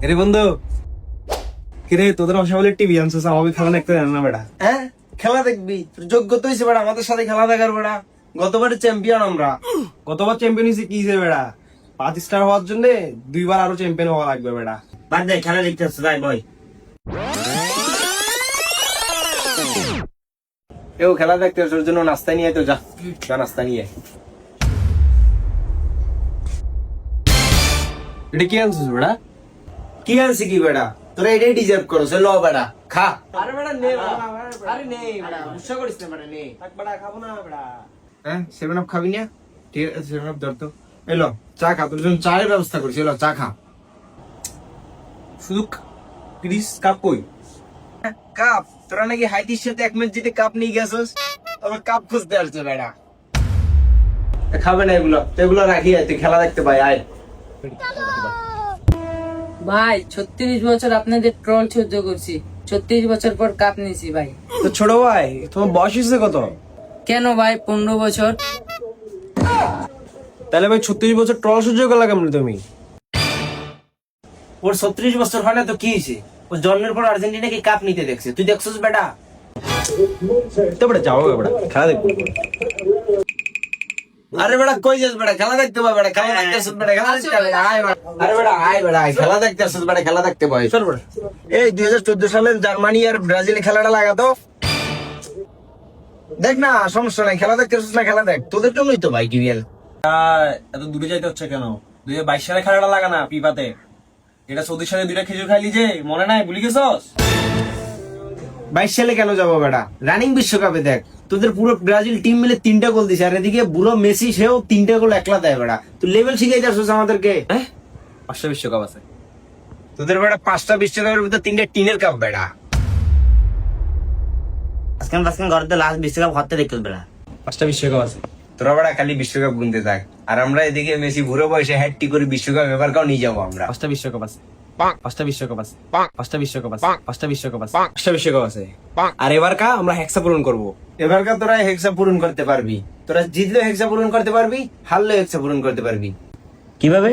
এরে বন্ধু, কিরে তোদের বাসা বলে টিভি আনছিস, আমাকে খেলা দেখতে জানে না বেটা? হ্যাঁ, খেলা দেখবি? তোর যোগ্যতা হয়েছে বেড়া আমাদের সাথে খেলা দেখার বেড়া। গতবারের চ্যাম্পিয়ন আমরা। গতবার চ্যাম্পিয়ন হয়েছে কি যে বেটা, 5 স্টার হওয়ার জন্য 2বার আরো চ্যাম্পিয়ন হওয়া লাগবে বেটা। বাদ দে, খেলা দেখতে আসছে তাই বই। কেউ খেলা দেখতে আসার জন্য নাস্তা নিয়ে আয় তো, যা যা নাস্তা নিয়ে আয়। এটা কি আনছিস বেটা? কি আনছি কি বেড়া? তোরা এটাই ডিজার্ভ করো, ল বেড়া খা। আরে বেটা নে, আরে নে বেটা, গুসা করিস না বেটা, নে। থাক বেটা, খাবো না বেটা। হ্যাঁ, 7 আপ খাবি না? ঠিক আছে, 7 আপ ধর তো। এলো চা খা, তোর জন্য চায়ের ব্যবস্থা করছি, এলো চা খা। শুধু ক্রিস কাপ কই? কাপ? তোরা নাকি হাইতির সাথে 1 ম্যাচ জিতে কাপ নিয়ে গেছিস, তবে কাপ খুঁজতে আসছে বেড়া। খাবে না এগুলো, তো এগুলো রাখি, আয় তুই খেলা দেখতে পাই, আয়। ভাই 36 বছর আপনাদের ট্রল সহ্য করছি, 36 বছর পর কাপ নিয়েছি ভাই। তো ছোট ভাই, তোমার বয়স হয়েছে কত? কেন ভাই 15 বছর? তাহলে ভাই 36 বছর ট্রল সহ্য করলা কেমন তুমি? ওর 36 বছর হয় না তো কি হয়েছে? ও জন্মের পর আর্জেন্টিনাকে কাপ নিতে দেখছে, তুই দেখছিস বেটা? তো বেটা যাও বেটা, খেলা দেখবো। আরে বেটা কই যাস বেটা? খেলা দেখতে পাই বেটা, খেলা দেখতে আসছিস বেটা, খেলা দেখতে আয় বেটা, আয় বেটা। আরে বেটা আয় বেটা, আয় খেলা দেখতে আসছিস বেটা, খেলা দেখতে পাই। চল বেটা। এই 2014 সালের জার্মানি আর ব্রাজিলের খেলাটা লাগাতো দেখ না, সমস্যা নাই, খেলা দেখতে আসছিস না, খেলা দেখ, তোদের জন্যই তো ভাই কিবিএল। এত দূরে যাইতে হচ্ছে কেন? 2022 সালে খেলাটা লাগা না পিপাতে, এটা 24 সালে 2টা খেজুর খাইলি যে, মনে নাই? ভুলি গেছস? 22 সালে কেন যাবো বেটা? রানিং বিশ্বকাপে দেখ, তোদের পুরো ব্রাজিল টিম মিলে 3টা গোল দিছে, আর এদিকে বুড়ো মেসি সেও 3টা গোল একলা দেয় বেটা। তুই লেভেল শিখাই যাচ্ছিস আমাদেরকে। হ্যাঁ, 5টা বিশ্বকাপ আছে। তোদের বেটা 5টা বিশ্বকাপের ভিতর 3টা টিনের কাপ বেটা। আজকাল ঘরে লাস্ট বিশ্বকাপ হতে দেখতে বেটা। 5টা বিশ্বকাপ আছে। তোরা বেটা খালি বিশ্বকাপ গুনতে থাক, আর আমরা এদিকে মেসি বুড়ো বয়সে হ্যাটটি করে বিশ্বকাপ এবার কাও নিয়ে যাবো আমরা। 5টা বিশ্বকাপ আছে। 5টা বিশ্বকাপ আছে। 5টা বিশ্বকাপ আছে। 5টা বিশ্বকাপ আছে। 5টা বিশ্বকাপ আছে। আর এবার কা আমরা হেক্সা পূরণ করবো। এবারকার তোরা হেক্সা পূরণ করতে পারবি, তোরা জিতলেও হেক্সা পূরণ করতে পারবি, হারলেও হেক্সা পূরণ করতে পারবি। কিভাবে?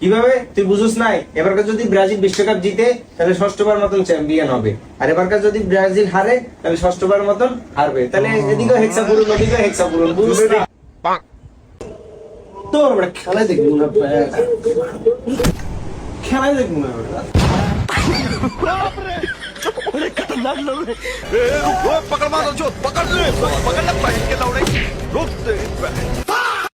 কিভাবে তুই বুঝুস নাই? এবারকার যদি ব্রাজিল বিশ্বকাপ জিতে তাহলে 6বার মতন চ্যাম্পিয়ন হবে, আর এবারকার যদি ব্রাজিল হারে তাহলে 6বার মতন হারবে। তাহলে এদিকে হেক্সা পূরণ, ওদিকে হেক্সা পূরণ, বুঝলি? তোর বেটা খেলাই দেখবো না, খেলাই দেখবো না বেটা। पकड़ मारो जो पकड़ ले पकड़ ले पहन के दौड़े रोक दे